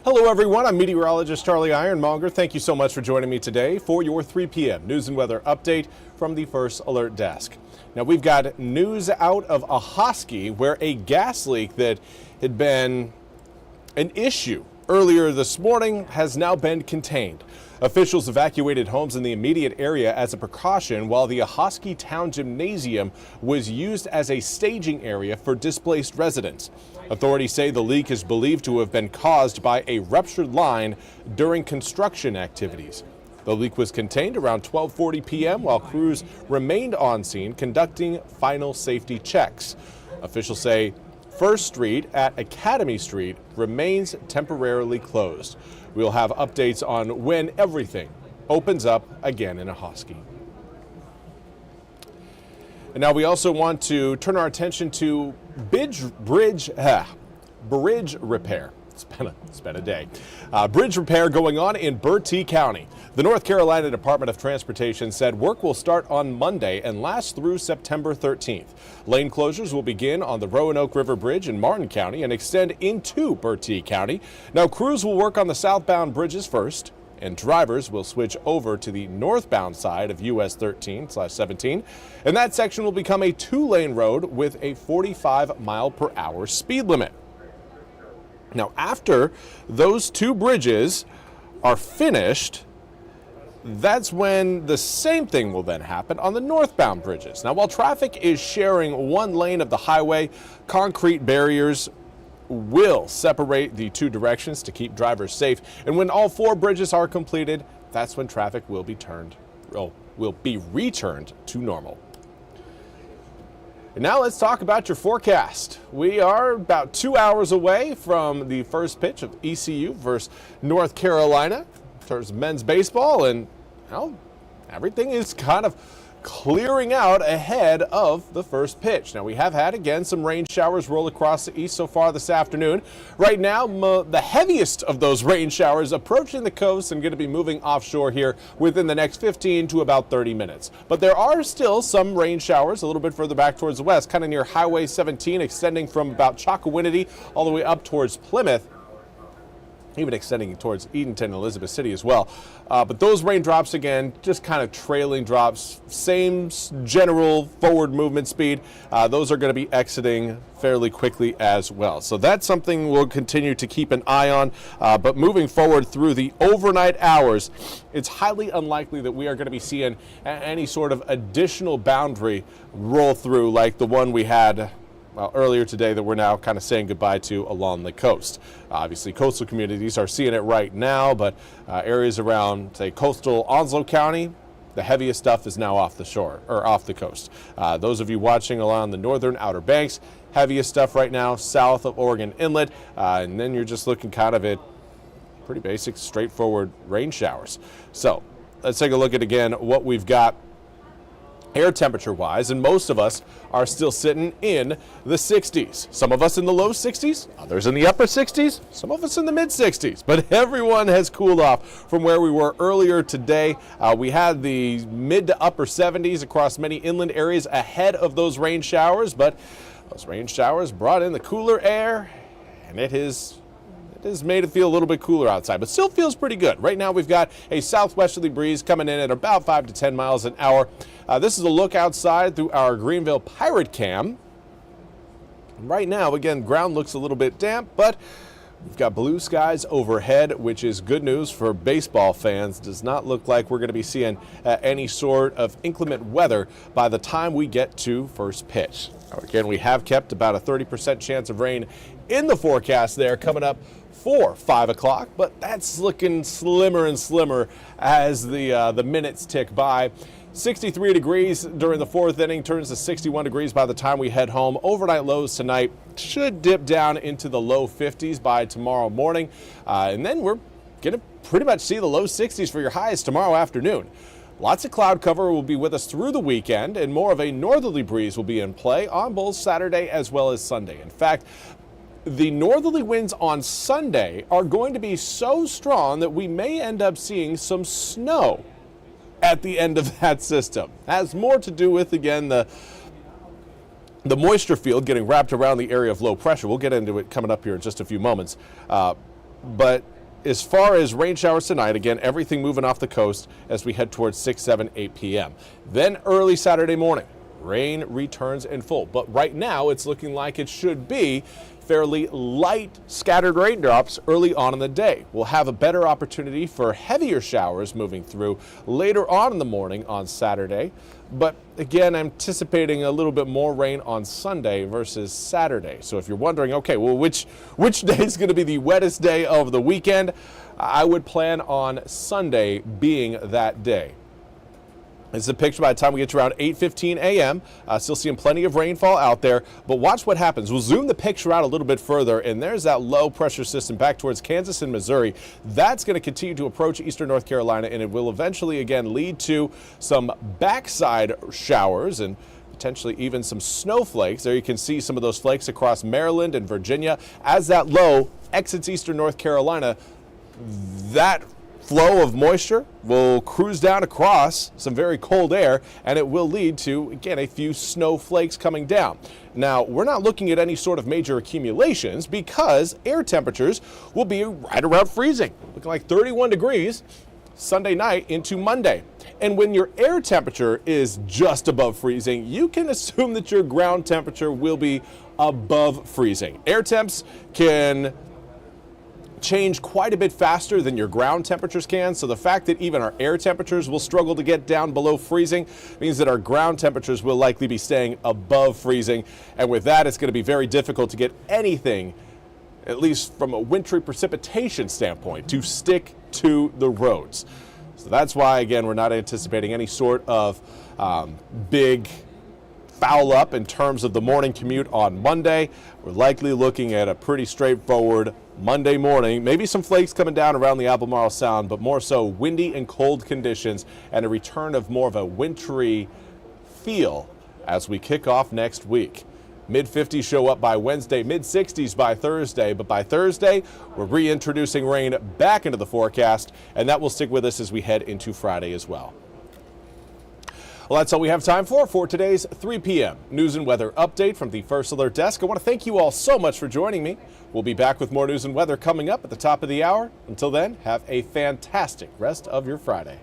Hello everyone, I'm Meteorologist Charlie Ironmonger. Thank you so much for joining me today for your 3 p.m. news and weather update from the First Alert Desk. Now we've got news out of Ahoskie where a gas leak that had been an issue earlier this morning has now been contained. Officials evacuated homes in the immediate area as a precaution while the Ahoskie Town Gymnasium was used as a staging area for displaced residents. Authorities say the leak is believed to have been caused by a ruptured line during construction activities. The leak was contained around 12:40 p.m. while crews remained on scene conducting final safety checks. Officials say First Street at Academy Street remains temporarily closed. We'll have updates on when everything opens up again in Ahoskie. And now we also want to turn our attention to bridge repair. It's been a day. Bridge repair going on in Bertie County. The North Carolina Department of Transportation said work will start on Monday and last through September 13th. Lane closures will begin on the Roanoke River Bridge in Martin County and extend into Bertie County. Now crews will work on the southbound bridges first, and drivers will switch over to the northbound side of US 13/17. And that section will become a 2-lane road with a 45-mile-per-hour speed limit. Now, after those 2 bridges are finished, that's when the same thing will then happen on the northbound bridges. Now, while traffic is sharing 1 lane of the highway, concrete barriers will separate the 2 directions to keep drivers safe. And when all 4 bridges are completed, that's when traffic will be returned to normal. And now let's talk about your forecast. We are about 2 hours away from the first pitch of ECU versus North Carolina in terms of men's baseball, and well, everything is kind of clearing out ahead of the first pitch. Now we have had again some rain showers roll across the east so far this afternoon. Right now the heaviest of those rain showers approaching the coast and going to be moving offshore here within the next 15 to about 30 minutes. But there are still some rain showers a little bit further back towards the west, kind of near Highway 17, extending from about Chocowinity all the way up towards Plymouth, even extending towards Edenton and Elizabeth City as well. But those raindrops, again, just kind of trailing drops, same general forward movement speed. Those are going to be exiting fairly quickly as well. So that's something we'll continue to keep an eye on. But moving forward through the overnight hours, it's highly unlikely that we are going to be seeing any sort of additional boundary roll through like the one we had earlier today that we're now kind of saying goodbye to along the coast. Obviously, coastal communities are seeing it right now, but areas around, say, coastal Onslow County, the heaviest stuff is now off the shore or off the coast. Those of you watching along the northern Outer Banks, heaviest stuff right now south of Oregon Inlet, and then you're just looking kind of at pretty basic, straightforward rain showers. So let's take a look at again what we've got air temperature wise, and most of us are still sitting in the 60s. Some of us in the low 60s, others in the upper 60s, some of us in the mid 60s, but everyone has cooled off from where we were earlier today. We had the mid to upper 70s across many inland areas ahead of those rain showers, but those rain showers brought in the cooler air, and it has made it feel a little bit cooler outside, but still feels pretty good. Right now we've got a southwesterly breeze coming in at about 5 to 10 miles an hour. This is a look outside through our Greenville Pirate Cam. Right now, again, ground looks a little bit damp, but we've got blue skies overhead, which is good news for baseball fans. Does not look like we're going to be seeing any sort of inclement weather by the time we get to first pitch. Again, we have kept about a 30% chance of rain in the forecast there coming up for 5 o'clock, but that's looking slimmer and slimmer as the minutes tick by. 63 degrees during the 4th inning, turns to 61 degrees by the time we head home. Overnight lows tonight should dip down into the low 50s by tomorrow morning, and then we're going to pretty much see the low 60s for your highs tomorrow afternoon. Lots of cloud cover will be with us through the weekend, and more of a northerly breeze will be in play on both Saturday as well as Sunday. In fact, the northerly winds on Sunday are going to be so strong that we may end up seeing some snow at the end of that system. Has more to do with, again, the moisture field getting wrapped around the area of low pressure. We'll get into it coming up here in just a few moments. But as far as rain showers tonight, again, everything moving off the coast as we head towards 6, 7, 8 p.m. Then early Saturday morning, rain returns in full. But right now, it's looking like it should be fairly light scattered raindrops early on in the day. We'll have a better opportunity for heavier showers moving through later on in the morning on Saturday. But again, I'm anticipating a little bit more rain on Sunday versus Saturday. So if you're wondering, okay, well, which day is going to be the wettest day of the weekend? I would plan on Sunday being that day. This is a picture by the time we get to around 8:15 a.m. Still seeing plenty of rainfall out there, but watch what happens. We'll zoom the picture out a little bit further, and there's that low pressure system back towards Kansas and Missouri. That's going to continue to approach eastern North Carolina, and it will eventually again lead to some backside showers and potentially even some snowflakes. There you can see some of those flakes across Maryland and Virginia. As that low exits eastern North Carolina, that flow of moisture will cruise down across some very cold air, and it will lead to, again, a few snowflakes coming down. Now, we're not looking at any sort of major accumulations because air temperatures will be right around freezing, looking like 31 degrees Sunday night into Monday. And when your air temperature is just above freezing, you can assume that your ground temperature will be above freezing. Air temps can change quite a bit faster than your ground temperatures can, so the fact that even our air temperatures will struggle to get down below freezing means that our ground temperatures will likely be staying above freezing, and with that it's going to be very difficult to get anything, at least from a wintry precipitation standpoint, to stick to the roads. So that's why, again, we're not anticipating any sort of big foul up in terms of the morning commute on Monday. We're likely looking at a pretty straightforward Monday morning, maybe some flakes coming down around the Albemarle Sound, but more so windy and cold conditions and a return of more of a wintry feel as we kick off next week. Mid-50s show up by Wednesday, mid-60s by Thursday, but by Thursday, we're reintroducing rain back into the forecast, and that will stick with us as we head into Friday as well. Well, that's all we have time for today's 3 p.m. news and weather update from the First Alert Desk. I want to thank you all so much for joining me. We'll be back with more news and weather coming up at the top of the hour. Until then, have a fantastic rest of your Friday.